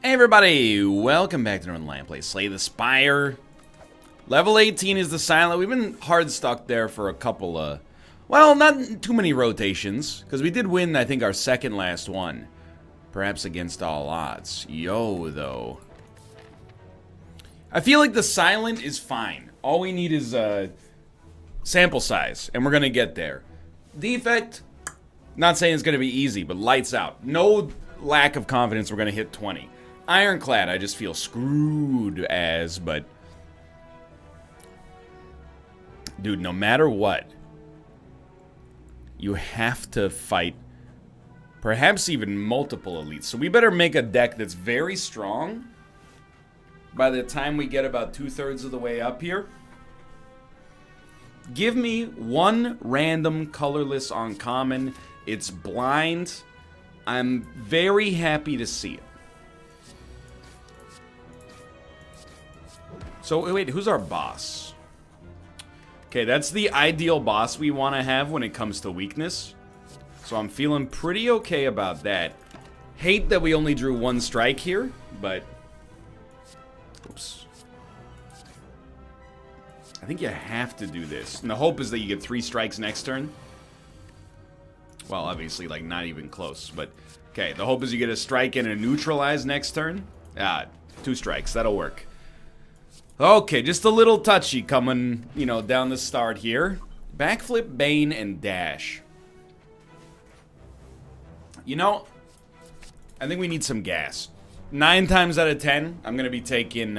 Hey everybody, welcome back to Northernlion. Play Slay the Spire. Level 18 is the silent. We've been hard stuck there for a couple of, well, not too many rotations, because we did win, I think, our second last one. Perhaps against all odds. Yo, though. I feel like the silent is fine. All we need is sample size, and we're going to get there. Defect, not saying it's going to be easy, but lights out. No lack of confidence we're going to hit 20. Ironclad, I just feel screwed as, but... Dude, no matter what, you have to fight perhaps even multiple elites. So we better make a deck that's very strong by the time we get about 2/3 of the way up here. Give me one random colorless uncommon. It's blind. I'm very happy to see it. So, wait, who's our boss? Okay, that's the ideal boss we want to have when it comes to weakness. So I'm feeling pretty okay about that. Hate that we only drew one strike here, but... Oops. I think you have to do this. And the hope is that you get 3 strikes next turn. Well, obviously, like, not even close, but... Okay, the hope is you get a strike and a neutralize next turn. 2 strikes, that'll work. Okay, just a little touchy coming, you know, down the start here. Backflip, Bane, and Dash. You know, I think we need some gas. 9 times out of 10, I'm going to be taking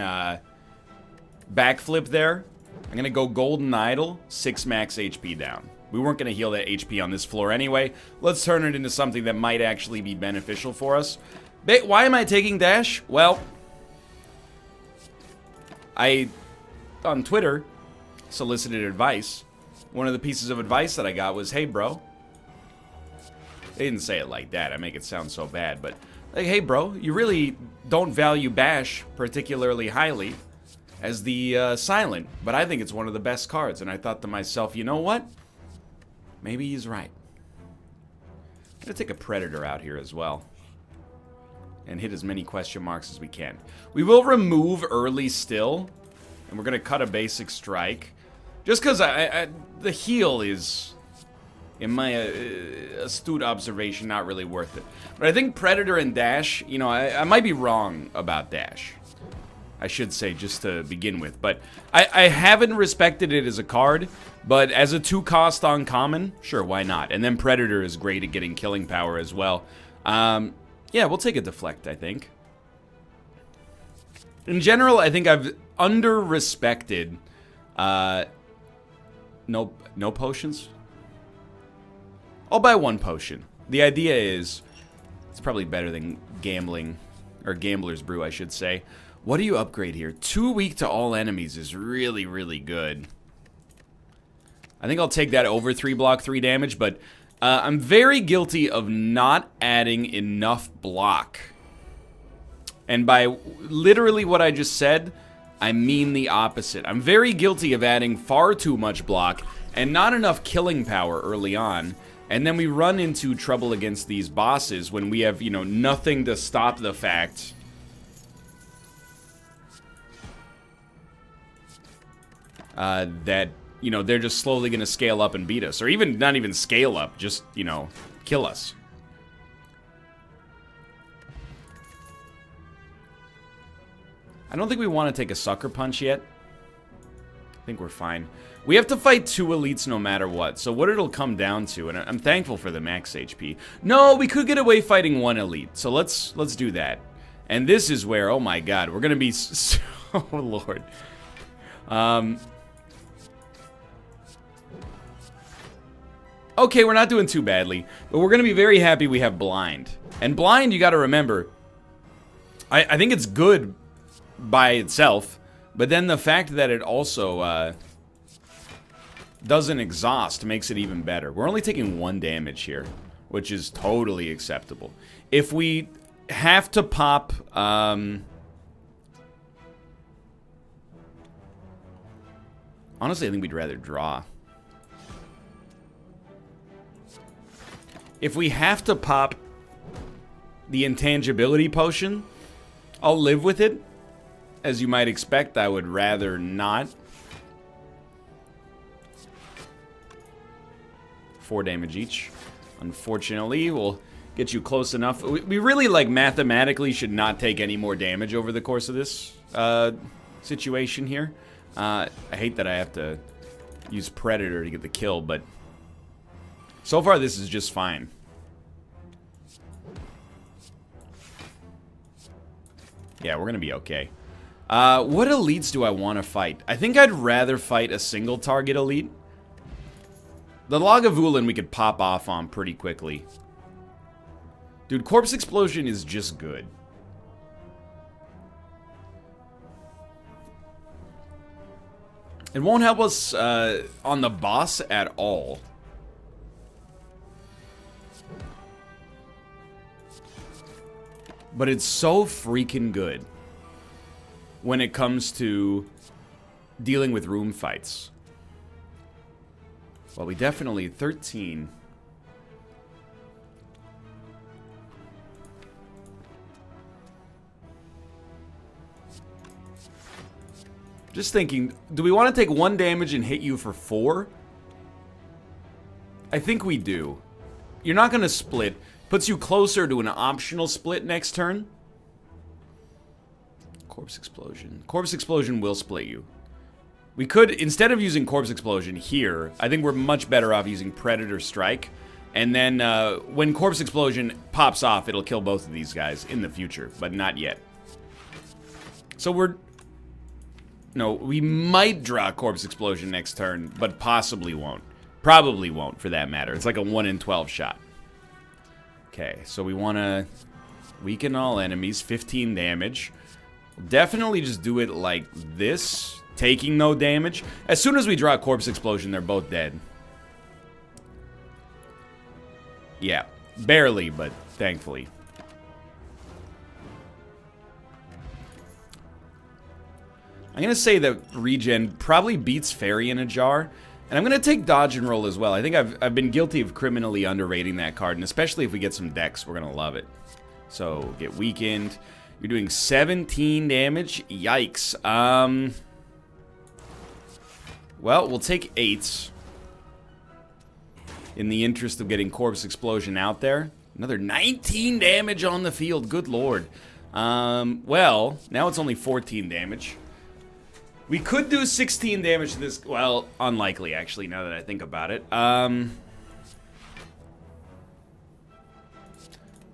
Backflip there. I'm going to go Golden Idol, 6 max HP down. We weren't going to heal that HP on this floor anyway. Let's turn it into something that might actually be beneficial for us. Why am I taking Dash? Well... I, on Twitter, solicited advice. One of the pieces of advice that I got was, hey, bro. They didn't say it like that. I make it sound so bad. But, like, hey, bro, you really don't value Bash particularly highly as the silent. But I think it's one of the best cards. And I thought to myself, you know what? Maybe he's right. I'm going to take a Predator out here as well. And hit as many question marks as we can. We will remove early still. And we're going to cut a basic strike. Just because the heal is, in my astute observation, not really worth it. But I think Predator and Dash, you know, I might be wrong about Dash. I should say, just to begin with. But I haven't respected it as a card. But as a 2-cost uncommon, sure, why not? And then Predator is great at getting killing power as well. Yeah, we'll take a deflect, I think. In general, I think I've under-respected... No potions? I'll buy 1 potion. The idea is... It's probably better than gambling. Or Gambler's Brew, I should say. What do you upgrade here? 2 weak to all enemies is really, really good. I think I'll take that over 3 block, 3 damage, but... I'm very guilty of not adding enough block. And by literally what I just said, I mean the opposite. I'm very guilty of adding far too much block and not enough killing power early on. And then we run into trouble against these bosses when we have, you know, nothing to stop the fact that... You know, they're just slowly going to scale up and beat us. Or even, not even scale up, just, you know, kill us. I don't think we want to take a Sucker Punch yet. I think we're fine. We have to fight 2 elites no matter what. So what it'll come down to, and I'm thankful for the max HP. No, we could get away fighting 1 elite. So let's do that. And this is where, oh my god, we're going to be... Oh, Lord. Okay, we're not doing too badly, but we're going to be very happy we have Blind. And Blind, you got to remember, I think it's good by itself, but then the fact that it also doesn't exhaust makes it even better. We're only taking 1 damage here, which is totally acceptable. If we have to pop... honestly, I think we'd rather draw. If we have to pop the intangibility potion, I'll live with it. As you might expect, I would rather not. 4 damage each. Unfortunately, we'll get you close enough. We really, like, mathematically should not take any more damage over the course of this situation here. I hate that I have to use Predator to get the kill, but so far this is just fine. Yeah, we're gonna be okay. What elites do I want to fight? I think I'd rather fight a single target elite. The Lagavulin we could pop off on pretty quickly. Dude, Corpse Explosion is just good. It won't help us on the boss at all. But it's so freaking good when it comes to dealing with room fights. Well, we definitely... 13. Just thinking, do we want to take 1 damage and hit you for 4? I think we do. You're not going to split. Puts you closer to an optional split next turn. Corpse Explosion. Corpse Explosion will split you. We could, instead of using Corpse Explosion here, I think we're much better off using Predator Strike. And then when Corpse Explosion pops off, it'll kill both of these guys in the future, but not yet. So we're... No, we might draw Corpse Explosion next turn, but possibly won't. Probably won't, for that matter. It's like a 1 in 12 shot. Okay, so we want to weaken all enemies, 15 damage. We'll definitely just do it like this, taking no damage. As soon as we draw Corpse Explosion, they're both dead. Yeah, barely, but thankfully. I'm going to say that regen probably beats Fairy in a Jar. And I'm going to take Dodge and Roll as well. I think I've been guilty of criminally underrating that card. And especially if we get some decks, we're going to love it. So, get weakened. You're doing 17 damage. Yikes. Well, we'll take 8. In the interest of getting Corpse Explosion out there. Another 19 damage on the field. Good lord. Well, now it's only 14 damage. We could do 16 damage to this. Well, unlikely, actually, now that I think about it. I'll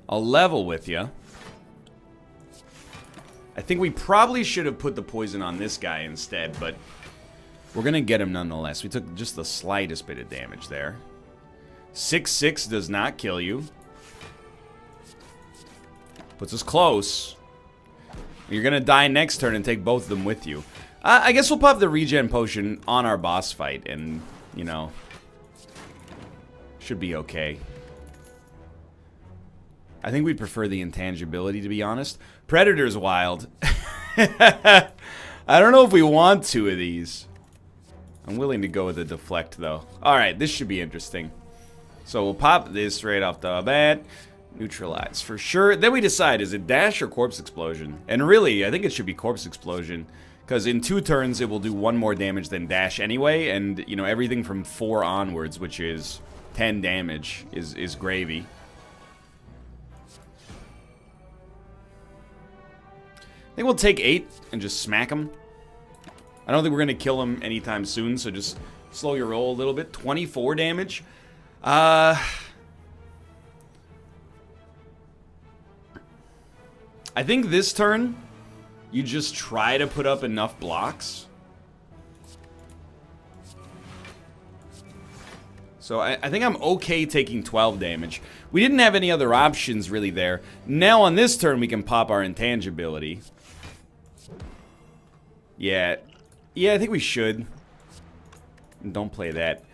level with you. I think we probably should have put the poison on this guy instead, but we're going to get him nonetheless. We took just the slightest bit of damage there. 6/6 does not kill you. Puts us close. You're going to die next turn and take both of them with you. I guess we'll pop the regen potion on our boss fight and, you know, should be okay. I think we prefer the intangibility, to be honest. Predator's wild. I don't know if we want 2 of these. I'm willing to go with the deflect, though. Alright, this should be interesting. So we'll pop this right off the bat. Neutralize for sure. Then we decide, is it dash or Corpse Explosion? And really, I think it should be Corpse Explosion. Because in 2 turns, it will do 1 more damage than dash anyway. And, you know, everything from 4 onwards, which is 10 damage, is gravy. I think we'll take 8 and just smack him. I don't think we're going to kill him anytime soon, so just slow your roll a little bit. 24 damage. I think this turn... You just try to put up enough blocks. So I think I'm okay taking 12 damage. We didn't have any other options really there. Now on this turn we can pop our intangibility. Yeah, I think we should. Don't play that.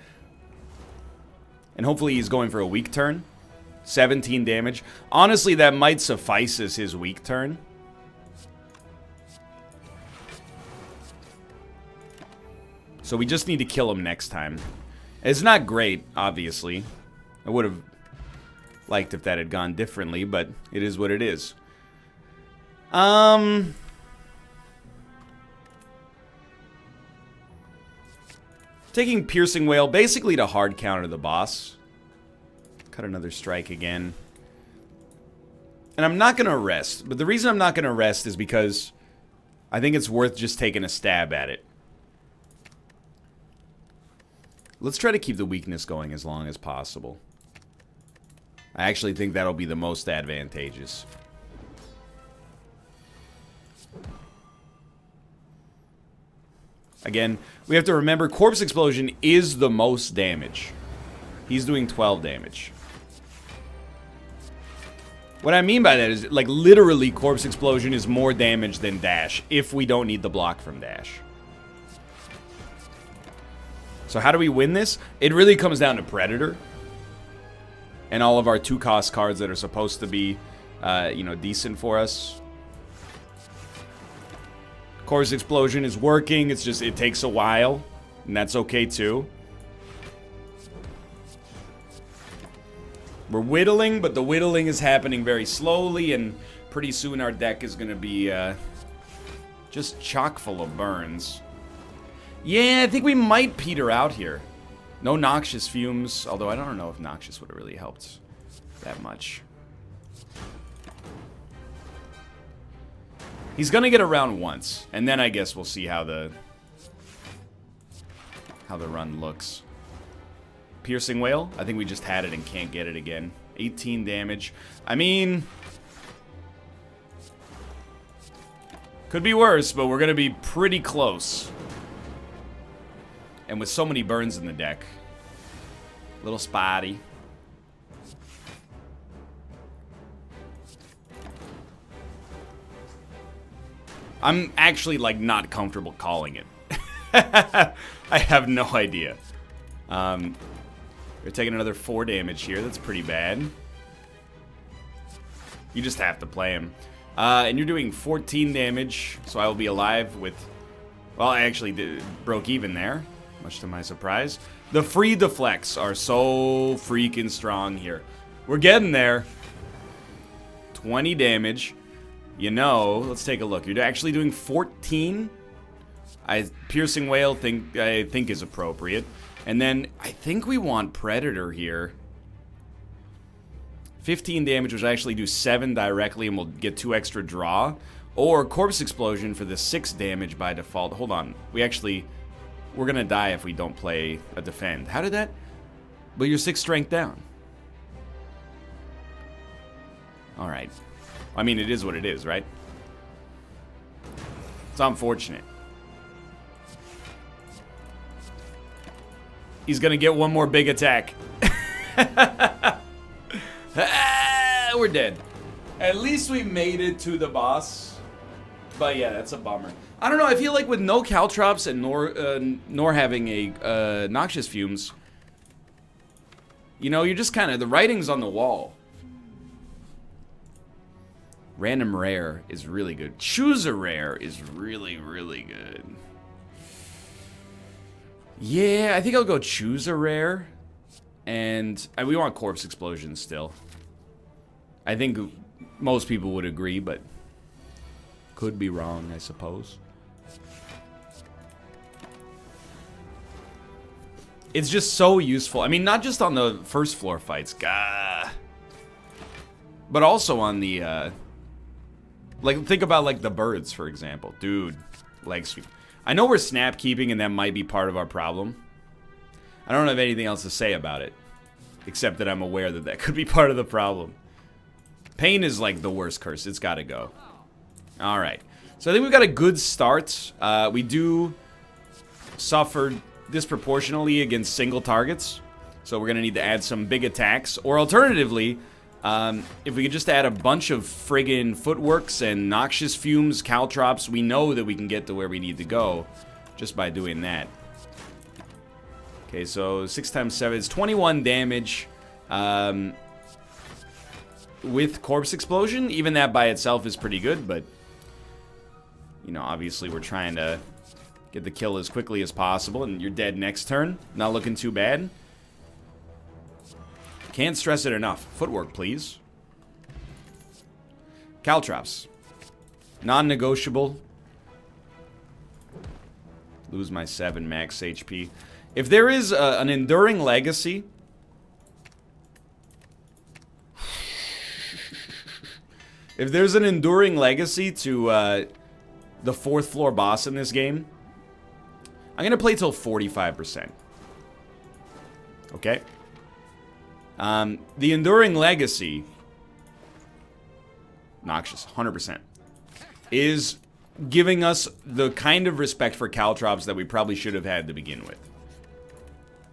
And hopefully he's going for a weak turn. 17 damage. Honestly, that might suffice as his weak turn. So we just need to kill him next time. It's not great, obviously. I would have liked if that had gone differently, but it is what it is. Taking Piercing Wail basically to hard counter the boss. Cut another strike again. And I'm not going to rest. But the reason I'm not going to rest is because I think it's worth just taking a stab at it. Let's try to keep the weakness going as long as possible. I actually think that'll be the most advantageous. Again, we have to remember Corpse Explosion is the most damage. He's doing 12 damage. What I mean by that is, like, literally Corpse Explosion is more damage than Dash if we don't need the block from Dash. So how do we win this? It really comes down to Predator. And all of our 2-cost cards that are supposed to be, you know, decent for us. Corpse Explosion is working. It's just, it takes a while. And that's okay, too. We're whittling, but the whittling is happening very slowly. And pretty soon our deck is going to be just chock full of burns. Yeah, I think we might peter out here. No Noxious Fumes, although I don't know if Noxious would have really helped that much. He's gonna get around once, and then I guess we'll see how the run looks. Piercing Wail, I think we just had it and can't get it again. 18 damage. I mean, could be worse, but we're gonna be pretty close. And with so many burns in the deck. Little spotty. I'm actually, like, not comfortable calling it. I have no idea. We're taking another 4 damage here. That's pretty bad. You just have to play him. And you're doing 14 damage, so I will be alive with... Well, I actually broke even there. Much to my surprise. The free deflects are so freaking strong here. We're getting there. 20 damage. You know, let's take a look. You're actually doing 14. Piercing Wail I think is appropriate. And then I think we want Predator here. 15 damage, which I actually do 7 directly and we'll get 2 extra draw. Or Corpse Explosion for the 6 damage by default. Hold on. We're gonna die if we don't play a defend. How did that? But you're 6 strength down. Alright. I mean, it is what it is, right? It's unfortunate. He's gonna get one more big attack. We're dead. At least we made it to the boss. But yeah, that's a bummer. I don't know, I feel like with no Caltrops and nor having a Noxious Fumes, you know, you're just kind of, the writing's on the wall. Random Rare is really good. Choose a Rare is really, really good. Yeah, I think I'll go Choose a Rare. And we want Corpse Explosion still. I think most people would agree, but could be wrong, I suppose. It's just so useful. I mean, not just on the first floor fights, but also on the, like, think about, like, the birds, for example. Dude, leg sweep. I know we're snap keeping, and that might be part of our problem. I don't have anything else to say about it, except that I'm aware that that could be part of the problem. Pain is, like, the worst curse. It's gotta go. Alright. So I think we've got a good start. We do suffer disproportionately against single targets, so we're gonna need to add some big attacks, or alternatively, if we could just add a bunch of friggin' footworks and Noxious Fumes, Caltrops, we know that we can get to where we need to go just by doing that. Okay, so 6 times 7 is 21 damage with Corpse Explosion. Even that by itself is pretty good, but you know, obviously we're trying to get the kill as quickly as possible, and you're dead next turn. Not looking too bad. Can't stress it enough. Footwork, please. Caltrops. Non-negotiable. Lose my 7 max HP. If there is an enduring legacy... If there's an enduring legacy to the 4th floor boss in this game, I'm going to play till 45%. Okay? The enduring legacy, Noxious, 100%, is giving us the kind of respect for caltrops that we probably should have had to begin with.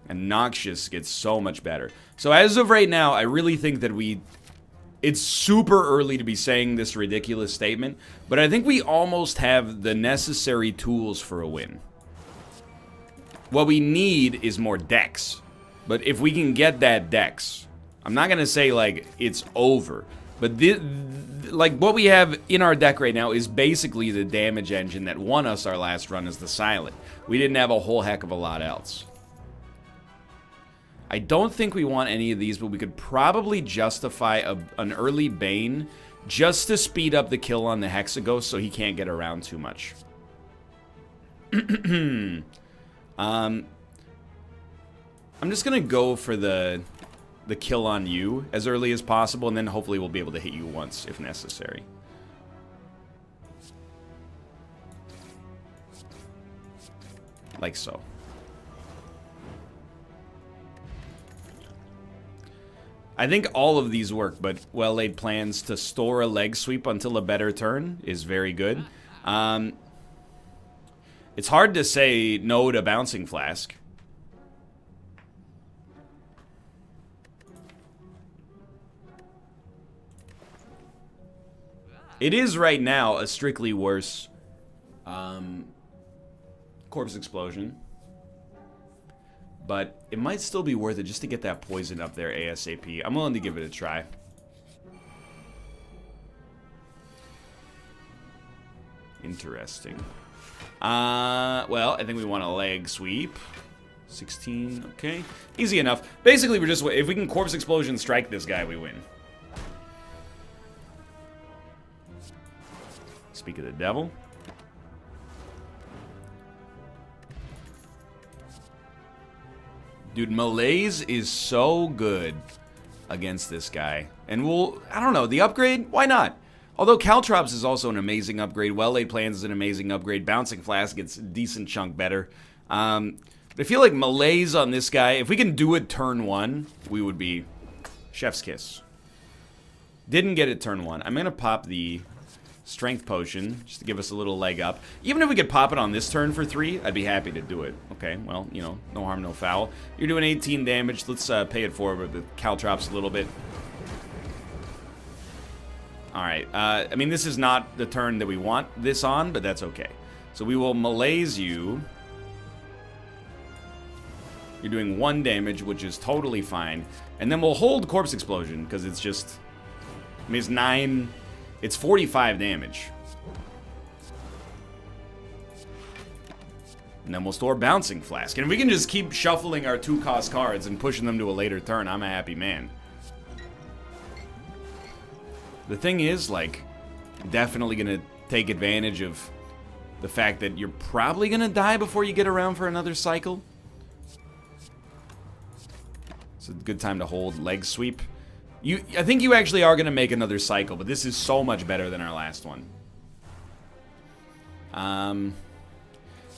And Noxious gets so much better. So as of right now, I really think that it's super early to be saying this ridiculous statement, but I think we almost have the necessary tools for a win. What we need is more decks. But if we can get that decks, I'm not going to say, like, it's over. But, like, what we have in our deck right now is basically the damage engine that won us our last run as the Silent. We didn't have a whole heck of a lot else. I don't think we want any of these, but we could probably justify an early Bane just to speed up the kill on the Hexaghost so he can't get around too much. I'm just going to go for the kill on you as early as possible, and then hopefully we'll be able to hit you once if necessary. Like so. I think all of these work, but well-laid plans to store a leg sweep until a better turn is very good. It's hard to say no to Bouncing Flask. It is right now a strictly worse Corpse Explosion. But it might still be worth it just to get that poison up there ASAP. I'm willing to give it a try. Interesting. Well, I think we want a leg sweep. 16, okay. Easy enough. Basically, we're just... If we can Corpse Explosion strike this guy, we win. Speak of the devil. Dude, Malaise is so good against this guy. And we'll... I don't know, the upgrade? Why not? Although Caltrops is also an amazing upgrade. Well-Laid Plans is an amazing upgrade. Bouncing Flask gets a decent chunk better. But I feel like Malaise on this guy, if we can do it turn 1, we would be chef's kiss. Didn't get it turn 1. I'm going to pop the Strength Potion just to give us a little leg up. Even if we could pop it on this turn for 3, I'd be happy to do it. Okay, well, you know, no harm, no foul. You're doing 18 damage. Let's pay it forward with Caltrops a little bit. Alright, I mean, this is not the turn that we want this on, but that's okay. So we will Malaise you. You're doing 1 damage, which is totally fine. And then we'll hold Corpse Explosion, because it's just... I mean, it's 9... It's 45 damage. And then we'll store Bouncing Flask. And if we can just keep shuffling our 2-cost cards and pushing them to a later turn, I'm a happy man. The thing is, like, definitely gonna take advantage of the fact that you're probably gonna die before you get around for another cycle. It's a good time to hold Leg Sweep. I think you actually are gonna make another cycle, but this is so much better than our last one. I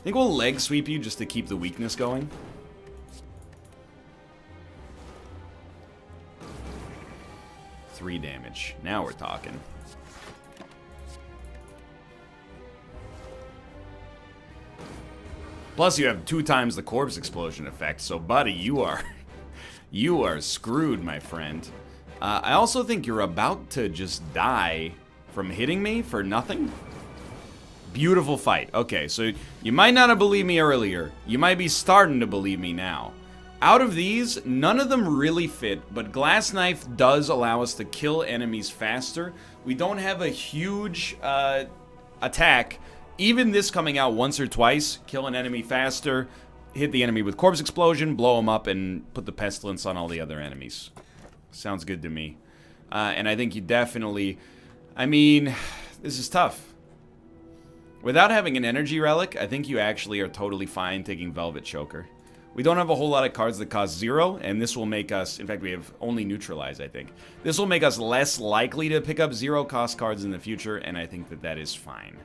think we'll Leg Sweep you just to keep the weakness going. Three damage. Now we're talking. Plus, you have 2 times the Corpse Explosion effect, so buddy, you are screwed, my friend. I also think you're about to just die from hitting me for nothing. Beautiful fight. Okay, so you might not have believed me earlier. You might be starting to believe me now. Out of these, none of them really fit, but Glass Knife does allow us to kill enemies faster. We don't have a huge attack. Even this coming out once or twice, kill an enemy faster, hit the enemy with Corpse Explosion, blow them up, and put the Pestilence on all the other enemies. Sounds good to me. And I think you definitely... I mean, this is tough. Without having an energy relic, I think you actually are totally fine taking Velvet Choker. We don't have a whole lot of cards that cost 0, and this will make us, in fact, we have only Neutralize, I think. This will make us less likely to pick up 0 cost cards in the future, and I think that that is fine.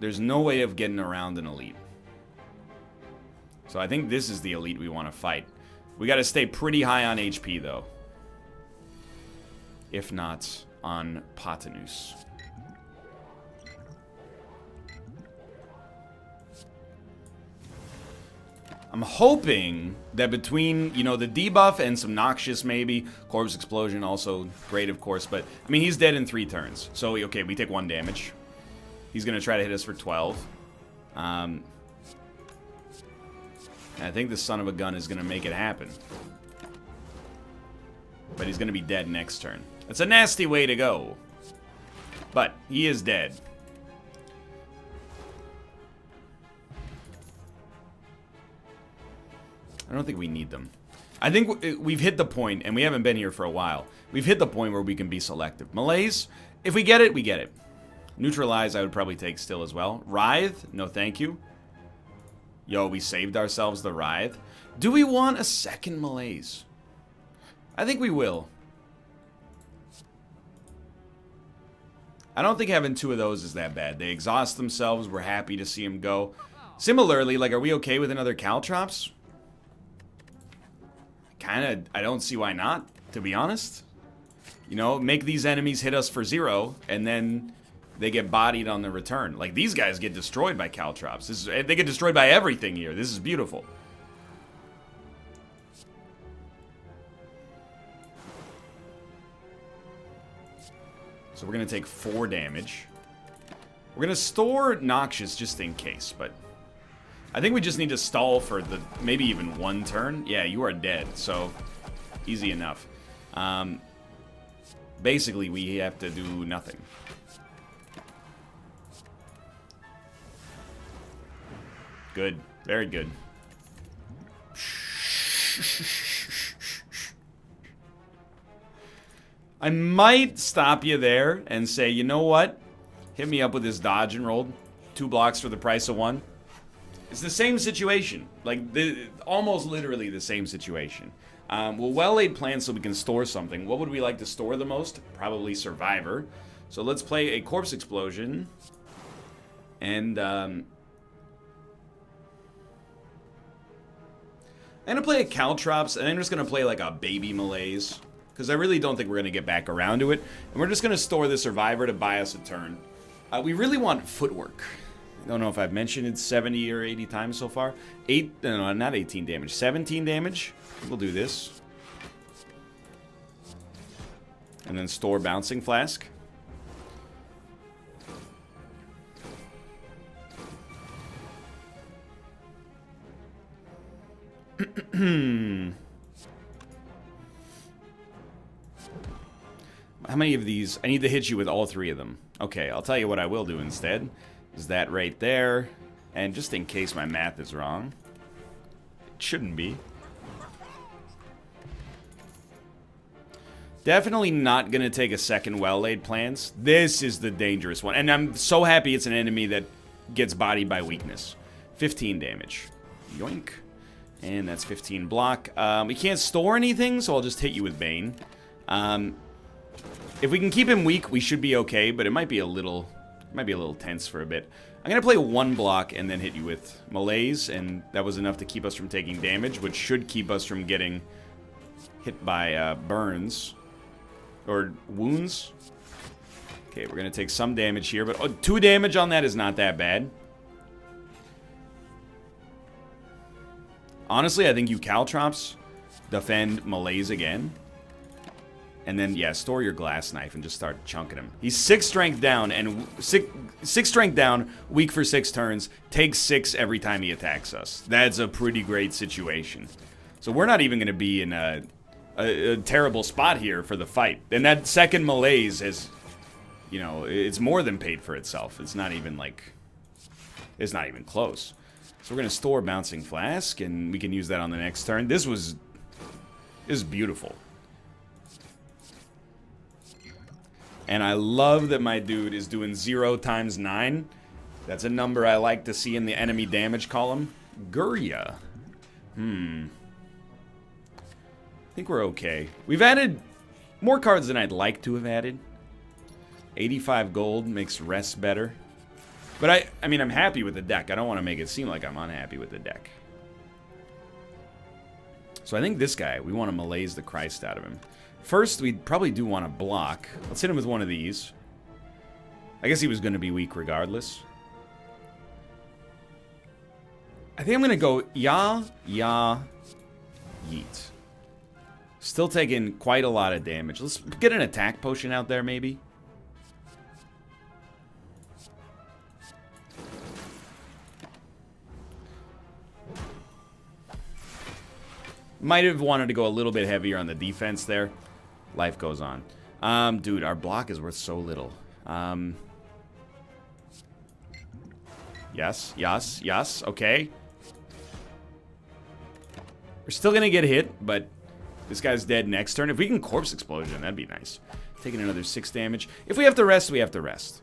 There's no way of getting around an elite. So I think this is the elite we want to fight. We got to stay pretty high on HP, though. If not, on Patanus. I'm hoping that between, you know, the debuff and some Noxious maybe, Corpse Explosion also great, of course, but, I mean, he's dead in 3 turns. So, okay, we take 1 damage. He's going to try to hit us for 12. And I think the son of a gun is going to make it happen. But he's going to be dead next turn. It's a nasty way to go. But he is dead. I don't think we need them. I think we've hit the point, and we haven't been here for a while. We've hit the point where we can be selective. Malaise, if we get it, we get it. Neutralize, I would probably take still as well. Writhe, no thank you. Yo, we saved ourselves the Writhe. Do we want a second Malaise? I think we will. I don't think having 2 of those is that bad. They exhaust themselves. We're happy to see them go. Similarly, like, are we okay with another Caltrops? I don't see why not, to be honest. You know, make these enemies hit us for 0, and then they get bodied on the return. Like, these guys get destroyed by Caltrops. They get destroyed by everything here. This is beautiful. So we're going to take 4 damage. We're going to store Noxious just in case, but I think we just need to stall for the maybe even 1 turn. Yeah, you are dead, so easy enough. Basically, we have to do nothing. Good. Very good. I might stop you there and say, you know what? Hit me up with this dodge and roll. 2 blocks for the price of 1. It's the same situation. Like, almost literally the same situation. We'll well-laid plan so we can store something. What would we like to store the most? Probably Survivor. So let's play a Corpse Explosion. And, I'm going to play a Caltrops, and I'm just going to play like a baby Malaise. Because I really don't think we're going to get back around to it. And we're just going to store the Survivor to buy us a turn. We really want Footwork. I don't know if I've mentioned it 70 or 80 times so far. No, not 18 damage. 17 damage. We'll do this. And then store Bouncing Flask. How many of these? I need to hit you with all 3 of them. Okay, I'll tell you what I will do instead. Is that right there. And just in case my math is wrong. It shouldn't be. Definitely not going to take a second well-laid plans. This is the dangerous one. And I'm so happy it's an enemy that gets bodied by weakness. 15 damage. Yoink. And that's 15 block. We can't store anything, so I'll just hit you with Bane. If we can keep him weak, we should be okay, but it might be a little tense for a bit. I'm going to play 1 block and then hit you with Malaise, and that was enough to keep us from taking damage, which should keep us from getting hit by burns. Or wounds. Okay, we're going to take some damage here, but 2 damage on that is not that bad. Honestly, I think you Caltrops defend Malaise again. And then, yeah, store your Glass Knife and just start chunking him. He's 6 strength down, and 6 strength down, weak for 6 turns, takes 6 every time he attacks us. That's a pretty great situation. So we're not even going to be in a terrible spot here for the fight. And that second Malaise is, you know, it's more than paid for itself. It's not even like, it's not even close. So we're going to store Bouncing Flask, and we can use that on the next turn. This is beautiful. And I love that my dude is doing 0 times 9. That's a number I like to see in the enemy damage column. Guria. I think we're okay. We've added more cards than I'd like to have added. 85 gold makes rest better. But I mean, I'm happy with the deck. I don't want to make it seem like I'm unhappy with the deck. So I think this guy, we want to malaise the Christ out of him. First, we probably do want to block. Let's hit him with one of these. I guess he was going to be weak regardless. I think I'm going to go Ya, Yeet. Still taking quite a lot of damage. Let's get an attack potion out there, maybe. Might have wanted to go a little bit heavier on the defense there. Life goes on. Dude, our block is worth so little. Yes, okay. We're still gonna get hit, but this guy's dead next turn. If we can corpse explosion, that'd be nice. Taking another 6 damage. If we have to rest, we have to rest.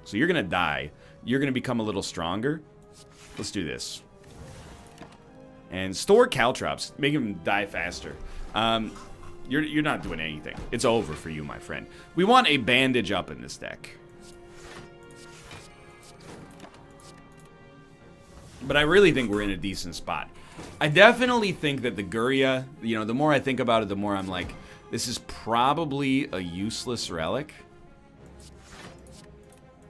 So you're gonna die. You're gonna become a little stronger. Let's do this. And store caltrops. Make him die faster. You're not doing anything. It's over for you, my friend. We want a bandage up in this deck. But I really think we're in a decent spot. I definitely think that the Guria, you know, the more I think about it, the more I'm like, this is probably a useless relic.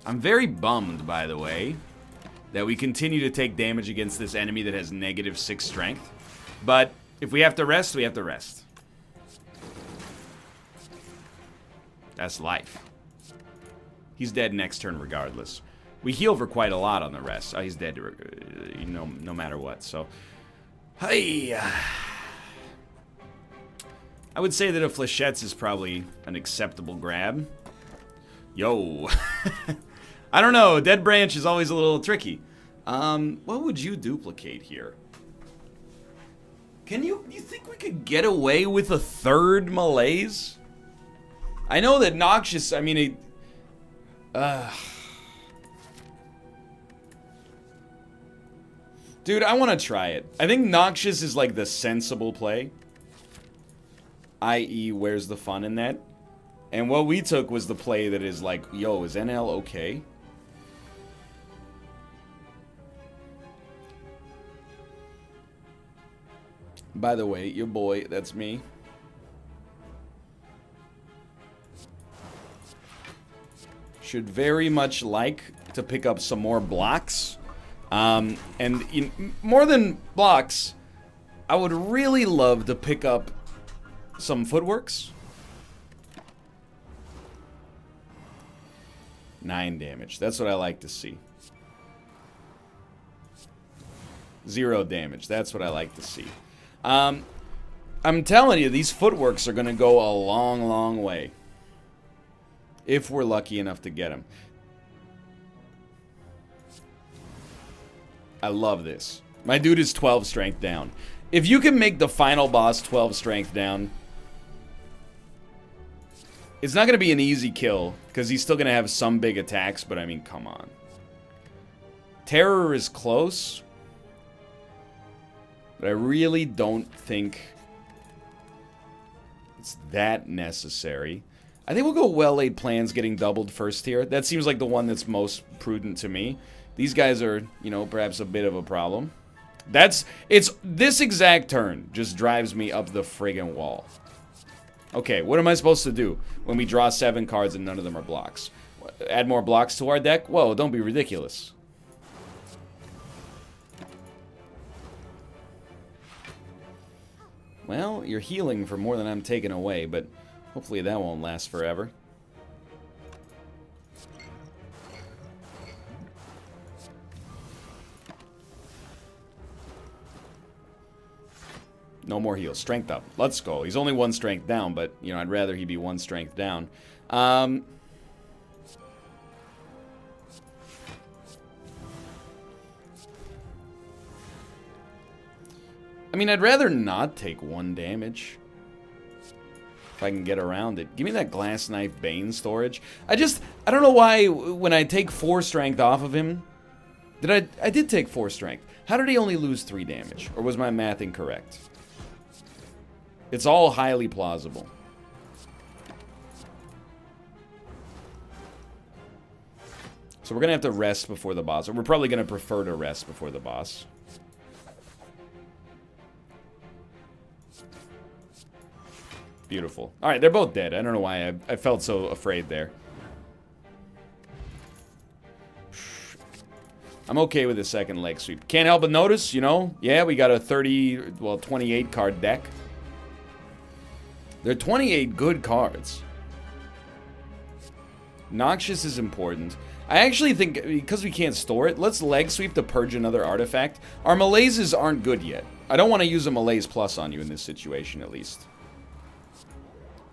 I'm very bummed, by the way, that we continue to take damage against this enemy that has -6 strength. But if we have to rest, we have to rest. That's life. He's dead next turn regardless. We heal for quite a lot on the rest. Oh, he's dead, you know, no matter what. So, hey, I would say that a Fléchettes is probably an acceptable grab. Yo, I don't know. Dead Branch is always a little tricky. What would you duplicate here? You think we could get away with a 3rd malaise? I know that Noxious, I mean, dude, I want to try it. I think Noxious is like the sensible play. I.e., where's the fun in that? And what we took was the play that is like, yo, is NL okay? By the way, your boy, that's me. Should very much like to pick up some more blocks. And more than blocks, I would really love to pick up some footworks. 9 damage. That's what I like to see. 0 damage. That's what I like to see. I'm telling you, these footworks are going to go a long, long way. If we're lucky enough to get them. I love this. My dude is 12 strength down. If you can make the final boss 12 strength down, it's not going to be an easy kill, because he's still going to have some big attacks, but I mean, come on. Terror is close, but I really don't think it's that necessary. I think we'll go well-laid plans getting doubled first here. That seems like the one that's most prudent to me. These guys are, you know, perhaps a bit of a problem. It's this exact turn just drives me up the friggin' wall. Okay, what am I supposed to do when we draw 7 cards and none of them are blocks? Add more blocks to our deck? Whoa, don't be ridiculous. Well, you're healing for more than I'm taking away, but hopefully that won't last forever. No more heals. Strength up. Let's go. He's only 1 strength down, but, you know, I'd rather he be 1 strength down. I mean, I'd rather not take 1 damage. If I can get around it. Give me that Glass Knife Bane storage. I I don't know why when I take 4 strength off of him... I did take 4 strength. How did he only lose 3 damage? Or was my math incorrect? It's all highly plausible. So we're going to have to rest before the boss. Or we're probably going to prefer to rest before the boss. Beautiful. Alright, they're both dead. I don't know why I felt so afraid there. I'm okay with the second leg sweep. Can't help but notice, you know, yeah, we got a 28 card deck. There are 28 good cards. Noxious is important. I actually think, because we can't store it, let's leg sweep to purge another artifact. Our malaises aren't good yet. I don't want to use a malaise plus on you in this situation, at least.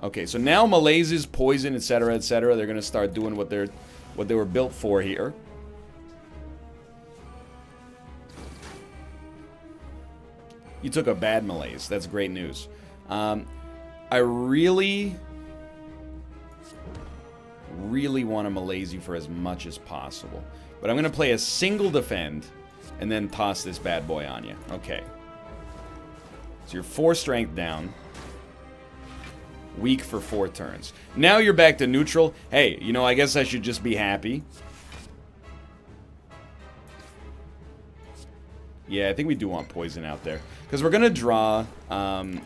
Okay, so now malaises, poison, etc., etc., they're going to start doing what they were built for here. You took a bad malaise. That's great news. I really want to malaise you for as much as possible. But I'm going to play a single defend and then toss this bad boy on you. Okay. So you're 4 strength down. Weak for 4 turns. Now you're back to neutral. Hey, you know, I guess I should just be happy. Yeah, I think we do want poison out there. Because we're going to draw... we're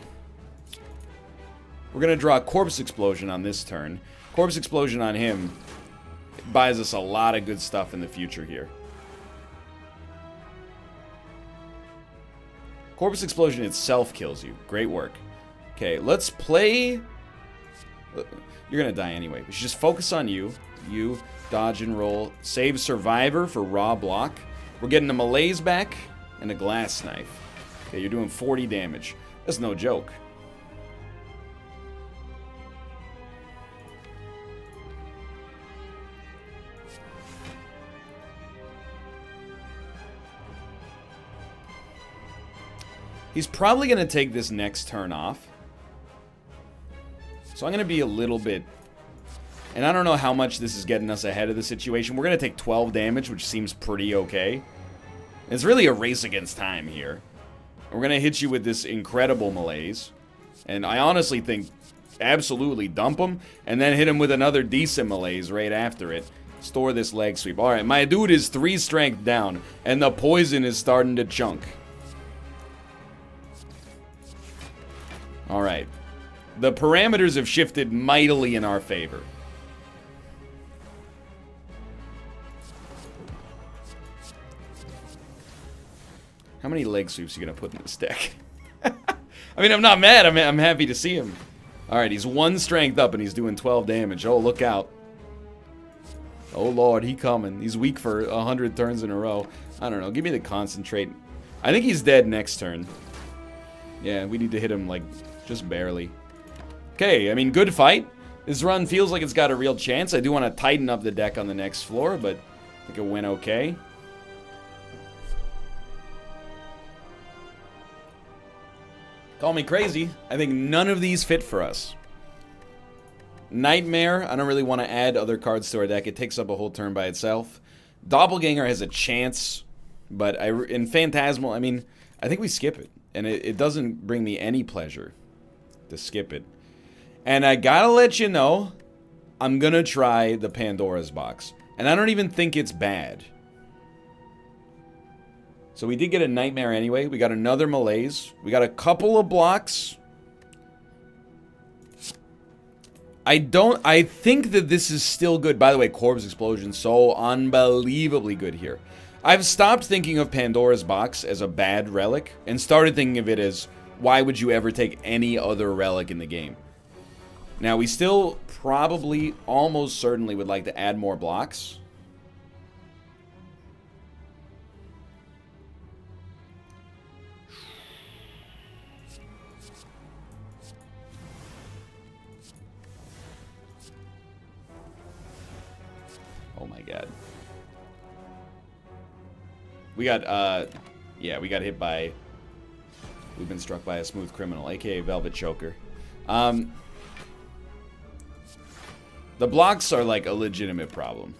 going to draw a Corpse Explosion on this turn. Corpse Explosion on him buys us a lot of good stuff in the future here. Corpse Explosion itself kills you. Great work. Okay, let's play... You're going to die anyway. We should just focus on you. You, dodge and roll. Save Survivor for raw block. We're getting a malaise back and a glass knife. Okay, you're doing 40 damage. That's no joke. He's probably going to take this next turn off. So I'm going to be a little bit... And I don't know how much this is getting us ahead of the situation. We're going to take 12 damage, which seems pretty okay. It's really a race against time here. We're going to hit you with this incredible malaise. And I honestly think absolutely dump him. And then hit him with another decent malaise right after it. Store this leg sweep. Alright, my dude is 3 strength down. And the poison is starting to chunk. Alright. The parameters have shifted mightily in our favor. How many leg sweeps are you going to put in this deck? I mean, I'm not mad. I'm happy to see him. Alright, he's 1 strength up and he's doing 12 damage. Oh, look out. Oh, Lord, he coming. He's weak for 100 turns in a row. I don't know. Give me the concentrate. I think he's dead next turn. Yeah, we need to hit him, like, just barely. Okay, I mean, good fight. This run feels like it's got a real chance. I do want to tighten up the deck on the next floor, but I think it went okay. Call me crazy. I think none of these fit for us. Nightmare, I don't really want to add other cards to our deck. It takes up a whole turn by itself. Doppelganger has a chance, but in Phantasmal, I mean, I think we skip it. And it doesn't bring me any pleasure to skip it. And I gotta let you know, I'm gonna try the Pandora's box. And I don't even think it's bad. So we did get a Nightmare anyway. We got another Malaise. We got a couple of blocks. I think that this is still good. By the way, Corpse Explosion, so unbelievably good here. I've stopped thinking of Pandora's box as a bad relic and started thinking of it as, why would you ever take any other relic in the game? Now, we still probably, almost certainly would like to add more blocks. Oh my god. We got, yeah, we got hit by... We've been struck by a smooth criminal, aka Velvet Choker. The The blocks are like a legitimate problem.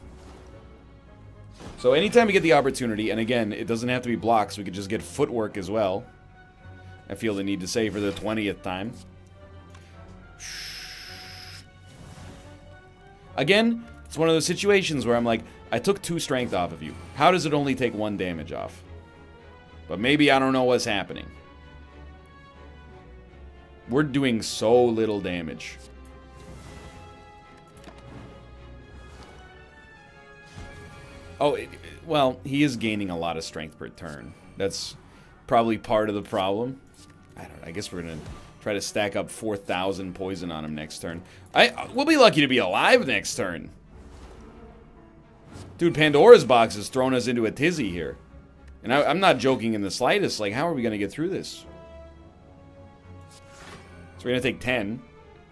So anytime we get the opportunity, and again, it doesn't have to be blocks, we could just get footwork as well. I feel the need to say for the 20th time. Again, it's one of those situations where I'm like, I took 2 strength off of you. How does it only take 1 damage off? But maybe I don't know what's happening. We're doing so little damage. Oh, well, he is gaining a lot of strength per turn. That's probably part of the problem. I don't know. I guess we're going to try to stack up 4,000 poison on him next turn. We'll be lucky to be alive next turn. Dude, Pandora's box has thrown us into a tizzy here. And I'm not joking in the slightest. Like, how are we going to get through this? So we're going to take 10.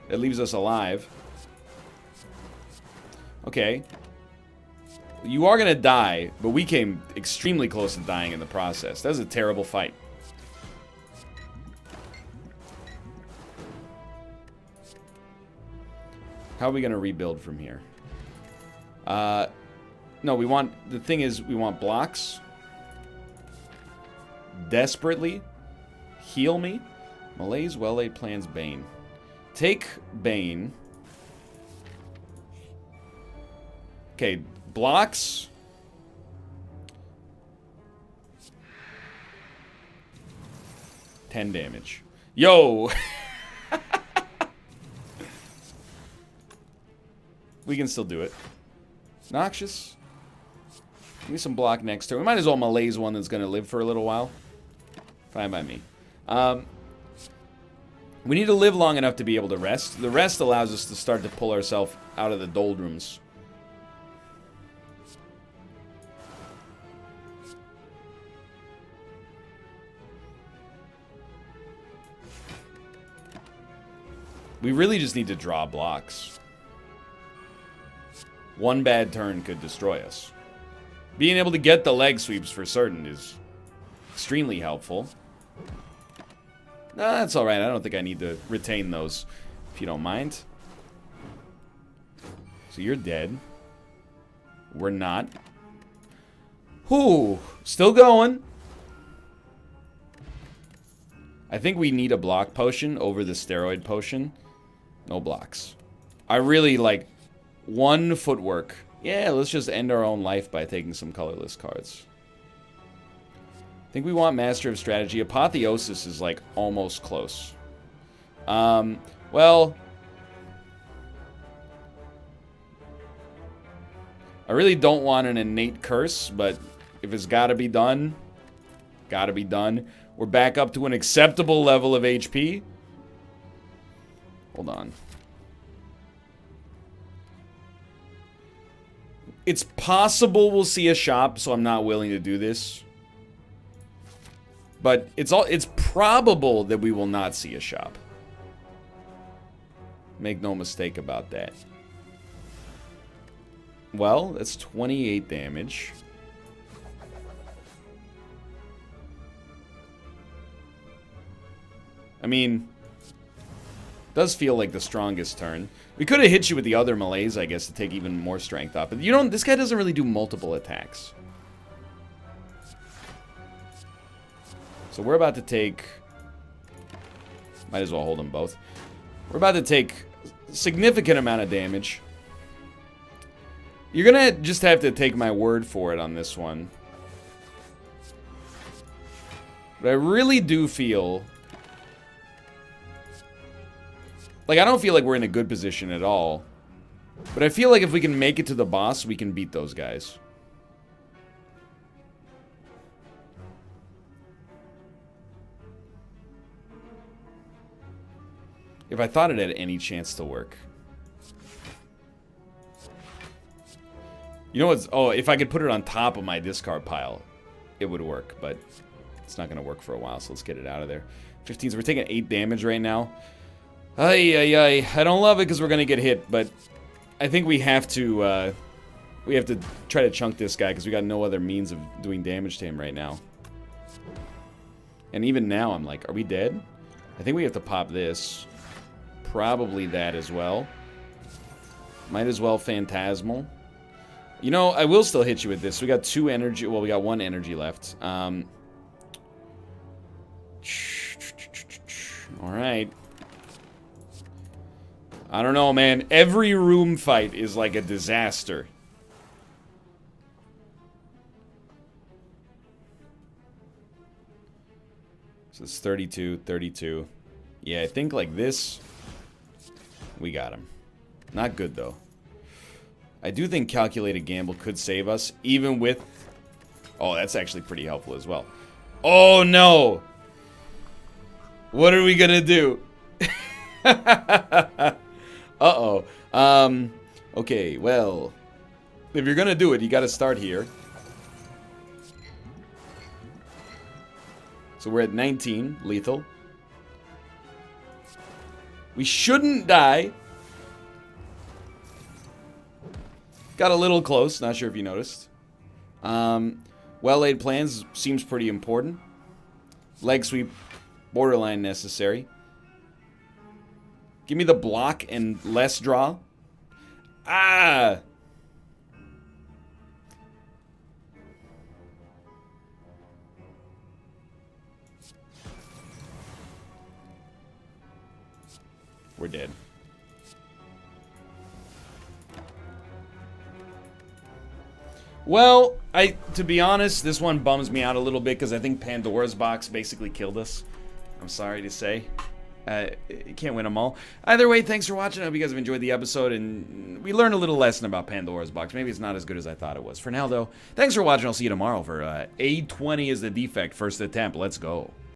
That leaves us alive. Okay. You are going to die, but we came extremely close to dying in the process. That was a terrible fight. How are we going to rebuild from here? No, we want... The thing is, we want blocks. Desperately. Heal me. Malaise, well-laid plans, Bane. Take Bane. Okay, blocks. $10 damage. Yo! We can still do it. Noxious. Give me some block next turn. We might as well malaise one that's going to live for a little while. Fine by me. We need to live long enough to be able to rest. The rest allows us to start to pull ourselves out of the doldrums. We really just need to draw blocks. One bad turn could destroy us. Being able to get the leg sweeps for certain is extremely helpful. No, that's alright. I don't think I need to retain those, if you don't mind. So you're dead. We're not. Whew. Still going. I think we need a block potion over the steroid potion. No blocks. I really like... 1 footwork. Yeah, let's just end our own life by taking some colorless cards. I think we want Master of Strategy. Apotheosis is like almost close. Well, I really don't want an innate curse, but if it's gotta be done, gotta be done. We're back up to an acceptable level of HP. Hold on. It's possible we'll see a shop, so I'm not willing to do this. But it's probable that we will not see a shop. Make no mistake about that. Well, that's 28 damage. I mean, does feel like the strongest turn. We could have hit you with the other malaise, I guess, to take even more strength off. But you don't. This guy doesn't really do multiple attacks. So we're about to take... Might as well hold them both. We're about to take a significant amount of damage. You're gonna just have to take my word for it on this one. But I really do feel... Like, I don't feel like we're in a good position at all. But I feel like if we can make it to the boss, we can beat those guys. If I thought it had any chance to work. You know what's... Oh, if I could put it on top of my discard pile, it would work. But it's not going to work for a while, so let's get it out of there. 15, so we're taking 8 damage right now. Ay, ay, ay. I don't love it because we're going to get hit, but I think we have to try to chunk this guy because we got no other means of doing damage to him right now. And even now, I'm like, are we dead? I think we have to pop this. Probably that as well. Might as well Phantasmal. You know, I will still hit you with this. We got 2 energy. Well, we got 1 energy left. Alright. I don't know, man. Every room fight is like a disaster. So it's 32, 32. Yeah, I think like this, we got him. Not good, though. I do think Calculated Gamble could save us, even with... Oh, that's actually pretty helpful as well. Oh, no! What are we gonna do? Uh-oh. Okay, well... If you're gonna do it, you gotta start here. So we're at 19, lethal. We shouldn't die. Got a little close, not sure if you noticed. Well-laid plans seems pretty important. Leg sweep, borderline necessary. Give me the block and less draw. Ah! We're dead. Well, to be honest, this one bums me out a little bit because I think Pandora's box basically killed us. I'm sorry to say. You can't win them all. Either way, thanks for watching. I hope you guys have enjoyed the episode, and we learned a little lesson about Pandora's box. Maybe it's not as good as I thought it was. For now, though, thanks for watching. I'll see you tomorrow for A20 is the defect. First attempt. Let's go.